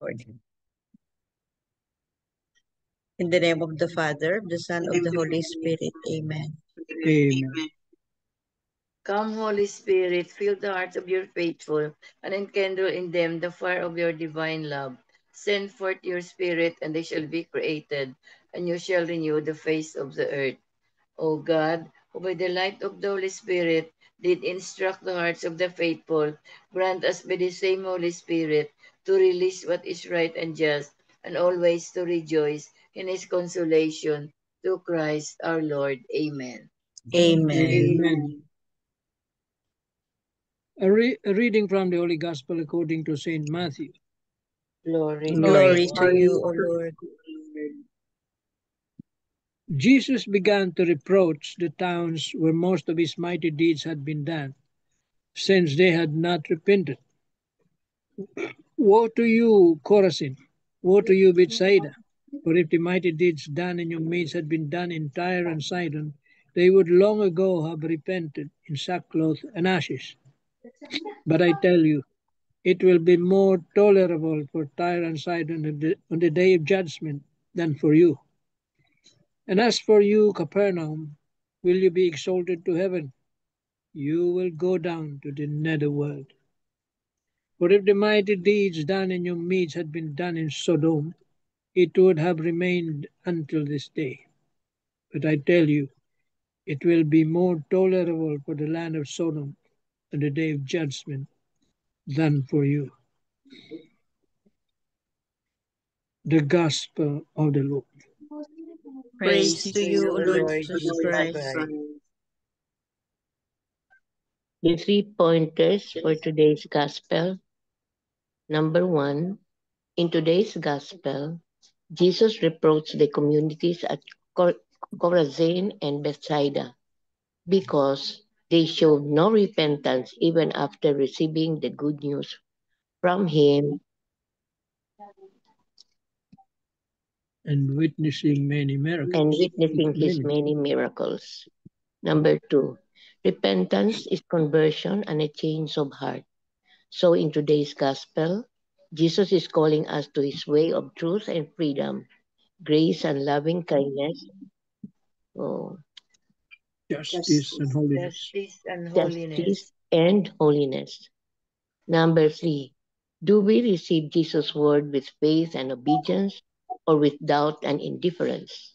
Lord. In the name of the Father, the Son, of the Holy Spirit. Amen. Amen. Come, Holy Spirit, fill the hearts of your faithful, and enkindle in them the fire of your divine love. Send forth your Spirit, and they shall be created, and you shall renew the face of the earth. O God, who by the light of the Holy Spirit did instruct the hearts of the faithful, grant us by the same Holy Spirit to release what is right and just, and always to rejoice in his consolation. Through Christ our Lord. Amen. Amen. Amen. A reading from the Holy Gospel according to Saint Matthew. Glory, Glory to you, O Lord. Jesus began to reproach the towns where most of his mighty deeds had been done, since they had not repented. Woe to you, Chorazin! Woe to you, Bethsaida! For if the mighty deeds done in your midst had been done in Tyre and Sidon, they would long ago have repented in sackcloth and ashes. But I tell you, it will be more tolerable for Tyre and Sidon on the day of judgment than for you. And as for you, Capernaum, will you be exalted to heaven? You will go down to the netherworld. For if the mighty deeds done in your midst had been done in Sodom, it would have remained until this day. But I tell you, it will be more tolerable for the land of Sodom on the day of judgment than for you. The Gospel of the Lord. Praise to you, O Lord Jesus Christ. The 3 pointers for today's Gospel. Number 1, in today's Gospel, Jesus reproached the communities at Chorazin and Bethsaida because they showed no repentance even after receiving the good news from him And witnessing many miracles. and witnessing his many miracles. Number 2, repentance is conversion and a change of heart. So in today's Gospel, Jesus is calling us to his way of truth and freedom, grace and loving kindness, Justice and holiness. justice and holiness. Number 3, do we receive Jesus' word with faith and obedience or with doubt and indifference?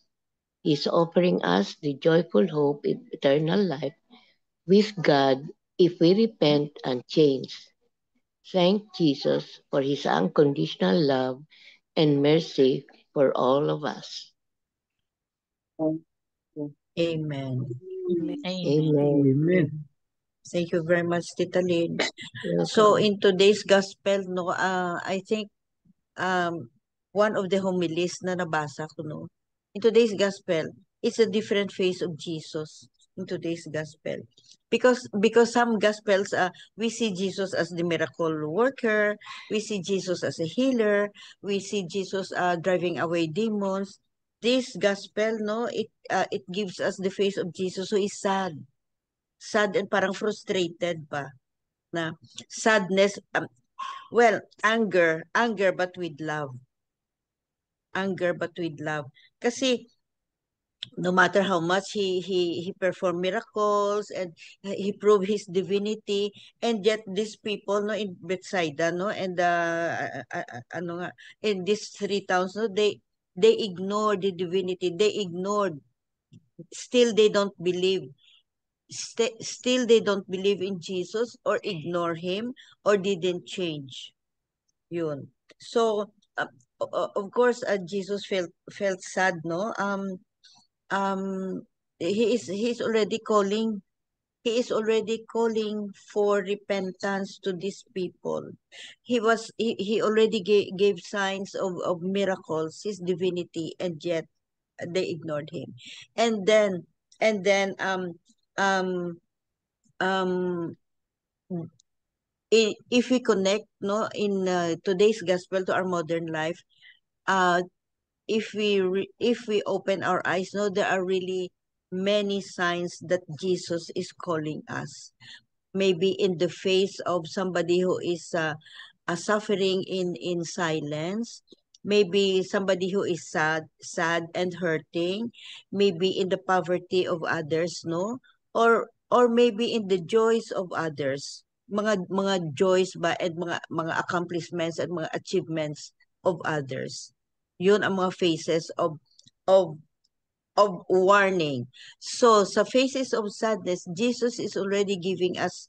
He's offering us the joyful hope of eternal life with God if we repent and change. Thank Jesus for his unconditional love and mercy for all of us. Amen. Amen. Thank you very much, Tita Lynn. So in today's gospel, no, I think one of the homilies na nabasa ko, no, in today's gospel, it's a different face of Jesus in today's gospel. Because some gospels, we see Jesus as the miracle worker, we see Jesus as a healer, we see Jesus driving away demons. This gospel, no, it gives us the face of Jesus who is sad and parang frustrated pa na sadness, anger but with love. Kasi no matter how much he performed miracles and he proved his divinity, and yet these people, no, in Bethsaida, no, and ano nga, in these 3 towns, no, they ignored the divinity, still they don't believe, still they don't believe in Jesus or ignore him or didn't change. Yun. So of course, Jesus felt sad, no? He's already calling, for repentance to these people. He already gave signs of miracles, his divinity, and yet they ignored him. And then um um if we connect, no, in today's gospel to our modern life, uh if we open our eyes, no, there are really many signs that Jesus is calling us. Maybe in the face of somebody who is suffering in silence, maybe somebody who is sad and hurting, maybe in the poverty of others, no, or maybe in the joys of others, mga joys ba and mga accomplishments and mga achievements of others. Yun ang mga phases of warning. So sa phases of sadness, Jesus is already giving us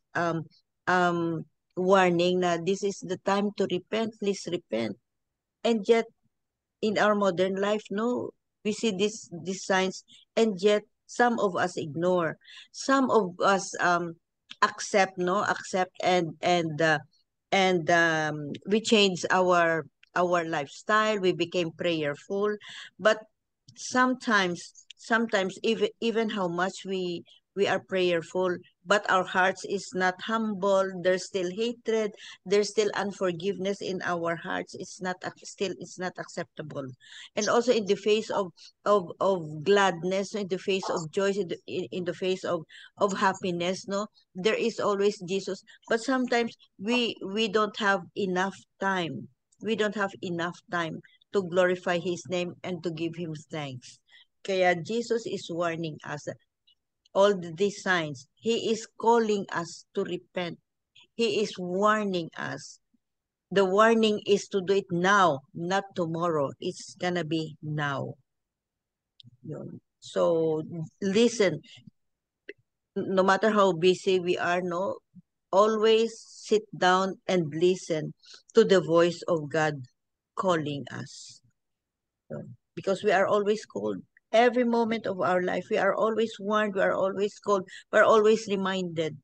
warning na this is the time to repent, please repent. And yet in our modern life, no, we see these signs, and yet some of us ignore. Some of us accept and we change our lifestyle. We became prayerful, but sometimes even how much we are prayerful, but our hearts is not humble, there's still hatred, there's still unforgiveness in our hearts. It's not acceptable. And also in the face of gladness, in the face of joy, in the face of happiness, no, there is always Jesus. But sometimes we don't have enough time. We don't have enough time to glorify His name and to give Him thanks. Kaya Jesus is warning us. All these signs, He is calling us to repent. He is warning us. The warning is to do it now, not tomorrow. It's gonna be now. Yun. So, listen, no matter how busy we are, no, always sit down and listen to the voice of God calling us. Because we are always called. Every moment of our life, we are always warned, we are always called, we are always reminded.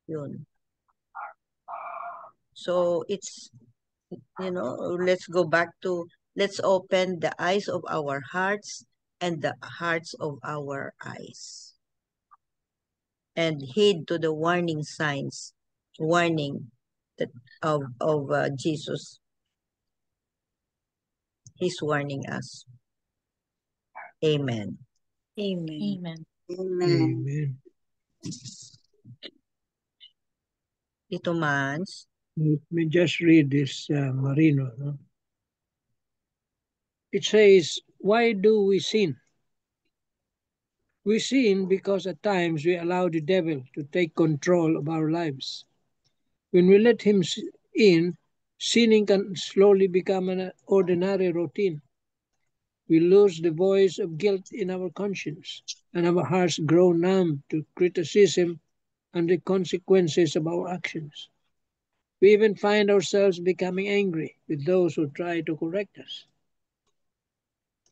Yun. So it's, let's go back to, let's open the eyes of our hearts and the hearts of our eyes. And heed to the warning signs, warning that of Jesus. He's warning us. Amen. Amen. Amen. Amen. Ito Mans. Let me just read this Marino. No? It says, why do we sin? We sin because at times we allow the devil to take control of our lives. When we let him in, sinning can slowly become an ordinary routine. We lose the voice of guilt in our conscience, and our hearts grow numb to criticism and the consequences of our actions. We even find ourselves becoming angry with those who try to correct us.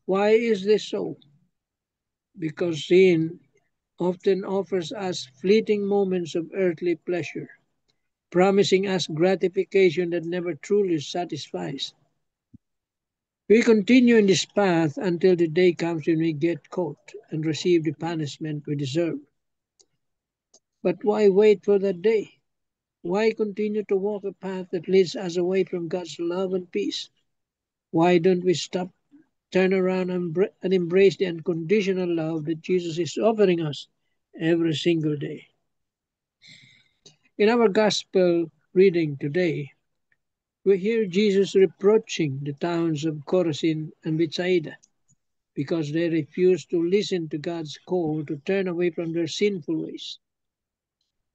Why is this so? Because sin often offers us fleeting moments of earthly pleasure, promising us gratification that never truly satisfies. We continue in this path until the day comes when we get caught and receive the punishment we deserve. But why wait for that day? Why continue to walk a path that leads us away from God's love and peace? Why don't we stop, turn around, and embrace the unconditional love that Jesus is offering us every single day? In our gospel reading today, we hear Jesus reproaching the towns of Chorazin and Bethsaida because they refused to listen to God's call to turn away from their sinful ways.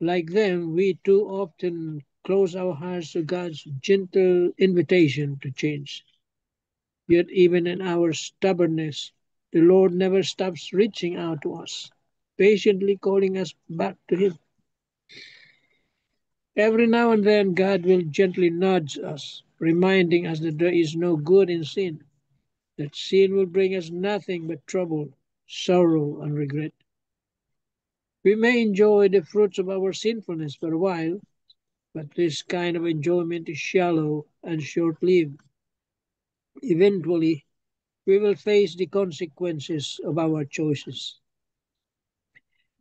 Like them, we too often close our hearts to God's gentle invitation to change. Yet even in our stubbornness, the Lord never stops reaching out to us, patiently calling us back to Him. Every now and then, God will gently nudge us, reminding us that there is no good in sin, that sin will bring us nothing but trouble, sorrow, and regret. We may enjoy the fruits of our sinfulness for a while, but this kind of enjoyment is shallow and short-lived. Eventually, we will face the consequences of our choices.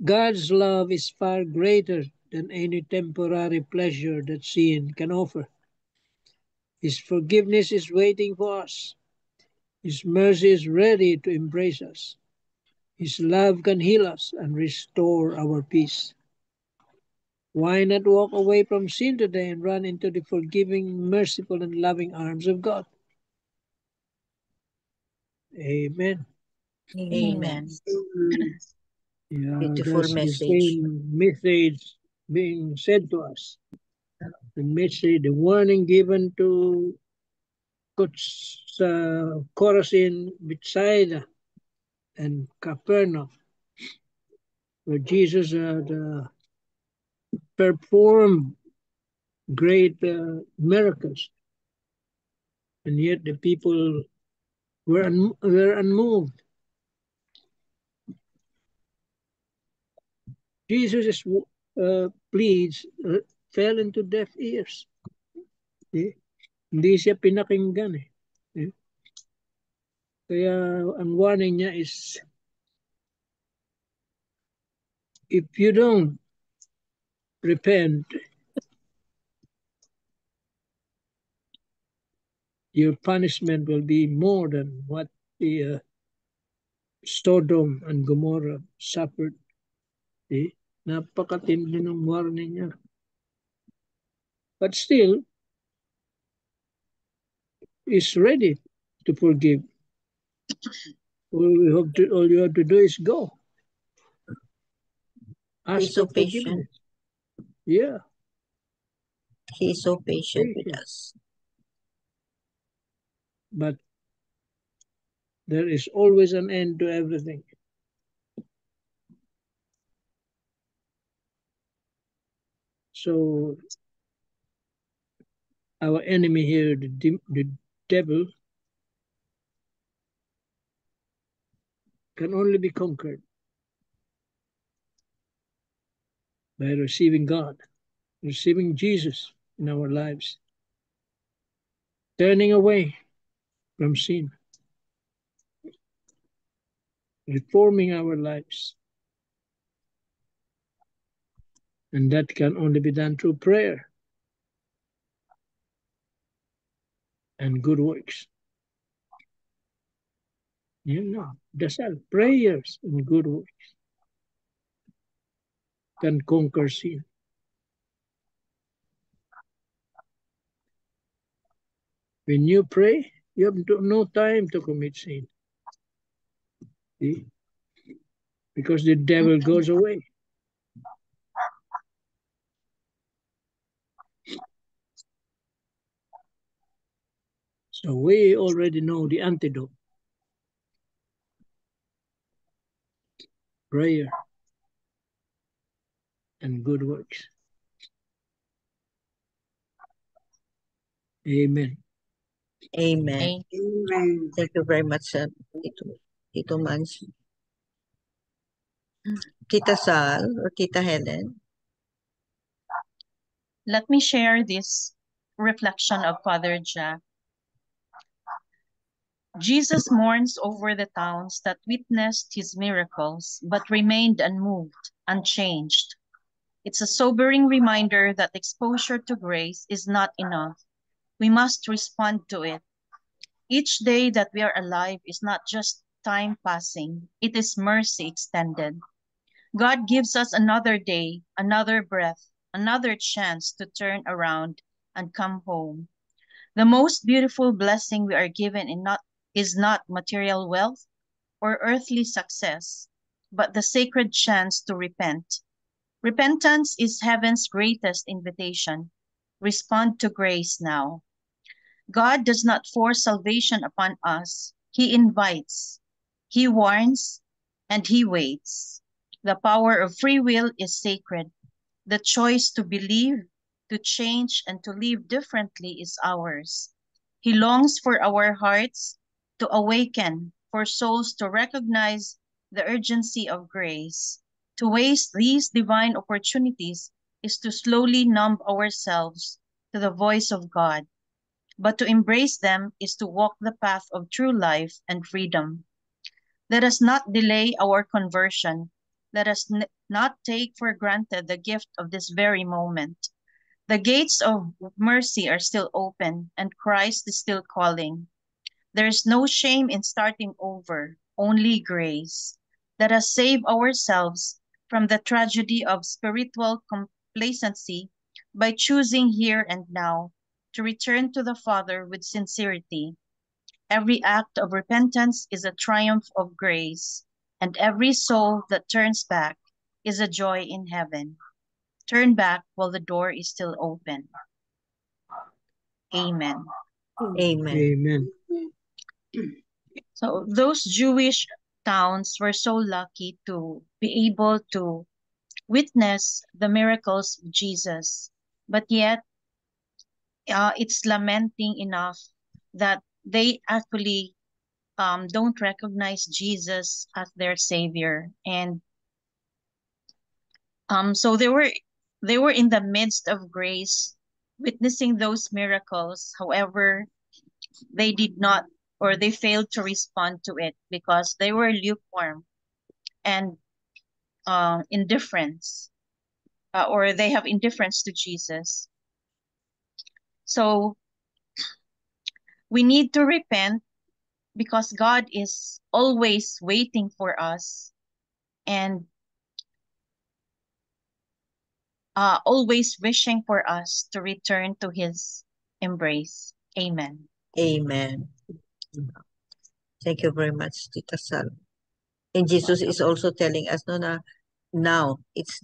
God's love is far greater than any temporary pleasure that sin can offer. His forgiveness is waiting for us. His mercy is ready to embrace us. His love can heal us and restore our peace. Why not walk away from sin today and run into the forgiving, merciful, and loving arms of God? Amen. Amen. Yeah, Beautiful that's the message. same message being said to us. The message, the warning given to Chorazin, Bethsaida, and Capernaum, where Jesus performed great miracles, and yet the people were unmoved. Jesus' pleas fell into deaf ears. Hindi siya pinakinggan eh. Kaya ang warning niya is, if you don't repent, your punishment will be more than what the Sodom and Gomorrah suffered. Napakatindi ng warning niya. But still, is ready to forgive. All you have to do is go. Ask He's so for patient. forgiveness. Yeah. He's so patient with us. But there is always an end to everything. So our enemy here, the devil, can only be conquered by receiving God, receiving Jesus in our lives, turning away from sin, reforming our lives. And that can only be done through prayer and good works. Dasal, prayers and good works can conquer sin. When you pray, you have no time to commit sin. See? Because the devil goes away. So we already know the antidote. Prayer and good works. Amen. Amen. Amen. Thank you very much, Tito Mans. Tita Sal or Tita Helen? Let me share this reflection of Father Jack. Jesus mourns over the towns that witnessed his miracles but remained unmoved, unchanged. It's a sobering reminder that exposure to grace is not enough. We must respond to it. Each day that we are alive is not just time passing, it is mercy extended. God gives us another day, another breath, another chance to turn around and come home. The most beautiful blessing we are given is not material wealth or earthly success, but the sacred chance to repent. Repentance is heaven's greatest invitation. Respond to grace now. God does not force salvation upon us. He invites, He warns, and He waits. The power of free will is sacred. The choice to believe, to change, and to live differently is ours. He longs for our hearts to awaken, for souls to recognize the urgency of grace. To waste these divine opportunities is to slowly numb ourselves to the voice of God. But to embrace them is to walk the path of true life and freedom. Let us not delay our conversion. Let us not take for granted the gift of this very moment. The gates of mercy are still open, and Christ is still calling. There is no shame in starting over, only grace. Let us save ourselves from the tragedy of spiritual complacency by choosing here and now to return to the Father with sincerity. Every act of repentance is a triumph of grace, and every soul that turns back is a joy in heaven. Turn back while the door is still open. Amen. Amen. Amen. So those Jewish towns were so lucky to be able to witness the miracles of Jesus, but yet it's lamenting enough that they actually don't recognize Jesus as their savior, and so they were in the midst of grace, witnessing those miracles. However, they did not, or they failed to respond to it because they were lukewarm and indifference, or they have indifference to Jesus. So we need to repent because God is always waiting for us and always wishing for us to return to his embrace. Amen. Amen. Thank you very much, Tita Sal. And Jesus is also telling us, no, na, now. It's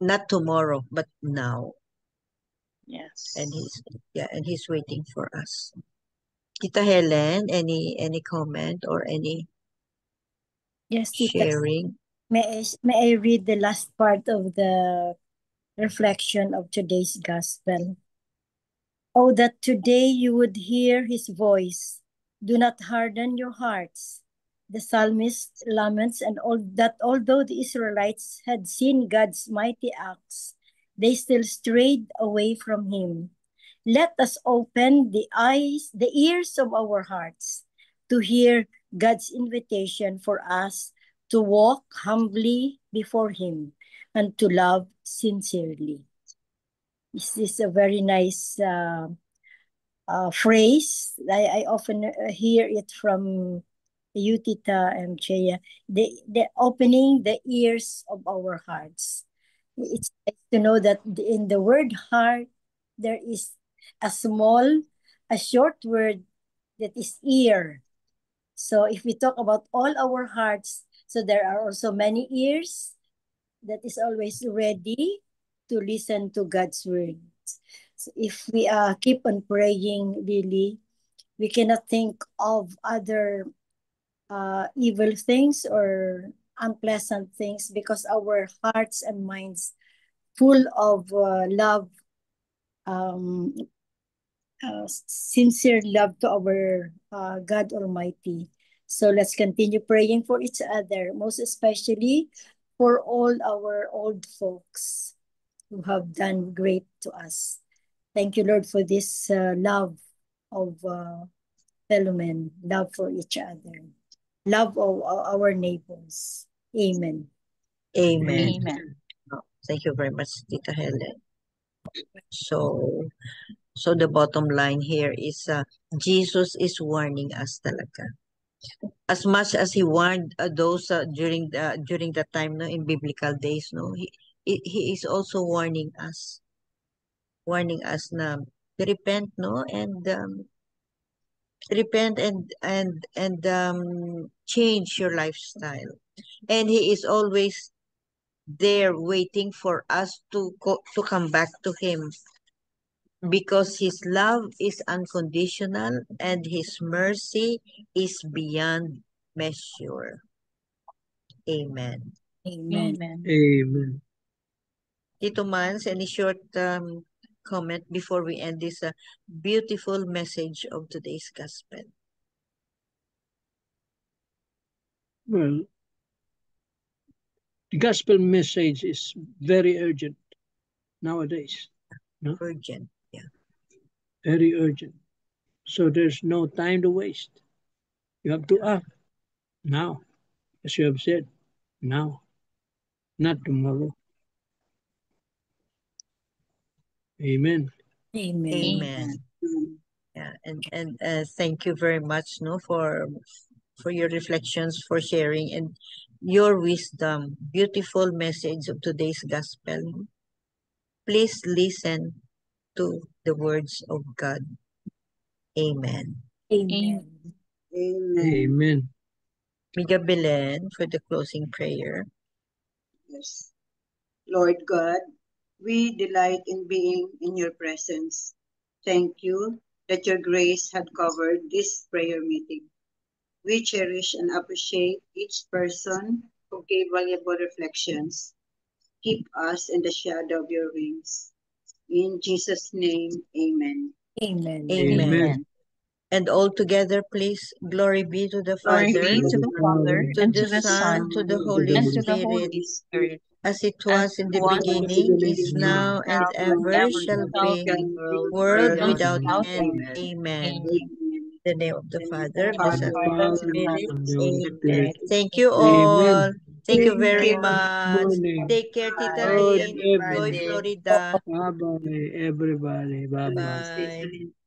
not tomorrow, but now. Yes. And he's waiting for us. Tita Helen, any comment or any Yes, Tita. sharing? May I read the last part of the reflection of today's gospel? Oh, that today you would hear his voice. Do not harden your hearts. The psalmist laments and all that although the Israelites had seen God's mighty acts, they still strayed away from him. Let us open the eyes, the ears of our hearts to hear God's invitation for us to walk humbly before him and to love sincerely. This is a very nice phrase. I often hear it from you, Tita and Chea. The opening the ears of our hearts. It's nice to know that in the word heart, there is a short word that is ear. So if we talk about all our hearts, so there are also many ears that is always ready to listen to God's word. So if we keep on praying, really, we cannot think of other evil things or unpleasant things because our hearts and minds full of love, sincere love to our God Almighty. So let's continue praying for each other, most especially for all our old folks who have done great to us. Thank you, Lord, for this love of fellow men, love for each other, love of our neighbors. Amen. Amen. Amen. Thank you very much, Tita Helen. So the bottom line here is Jesus is warning us talaga. As much as he warned those during the time no in biblical days, no, he is also warning us na to repent, no, and change your lifestyle. And he is always there waiting for us to come back to him, because his love is unconditional and his mercy is beyond measure. Amen. Amen. Amen. Amen. Tito Mans, any short comment before we end this beautiful message of today's gospel? Well, the gospel message is very urgent nowadays. No? Urgent. Yeah. Very urgent. So there's no time to waste. You have to act now, as you have said, now, not tomorrow. Amen. Amen. Amen. Yeah, and thank you very much, no, for your reflections, for sharing, and your wisdom. Beautiful message of today's gospel. Please listen to the words of God. Amen. Amen. Amen. Miga Belen for the closing prayer. Yes. Lord God, we delight in being in your presence. Thank you that your grace had covered this prayer meeting. We cherish and appreciate each person who gave valuable reflections. Keep us in the shadow of your wings. In Jesus' name, amen. Amen. Amen. And all together, please, glory be to the Glory Father, be to the Father, to and the to the Son, Son, to the and Holy and to the Spirit, Holy Spirit, as it as was in it the was in the beginning, is beginning, now, and now, and ever ever shall shall be, be, world world without without end. end. Amen. Amen. In the name of the Father, In the the Son, and Father, the the Son, Spirit. And the Holy Amen. Spirit. Thank you Amen. all. Thank you very Thank you. much. Morning. Take care, Tita Good Lynn. Joy, evening. Florida. Bye-bye, everybody. Bye-bye. Bye.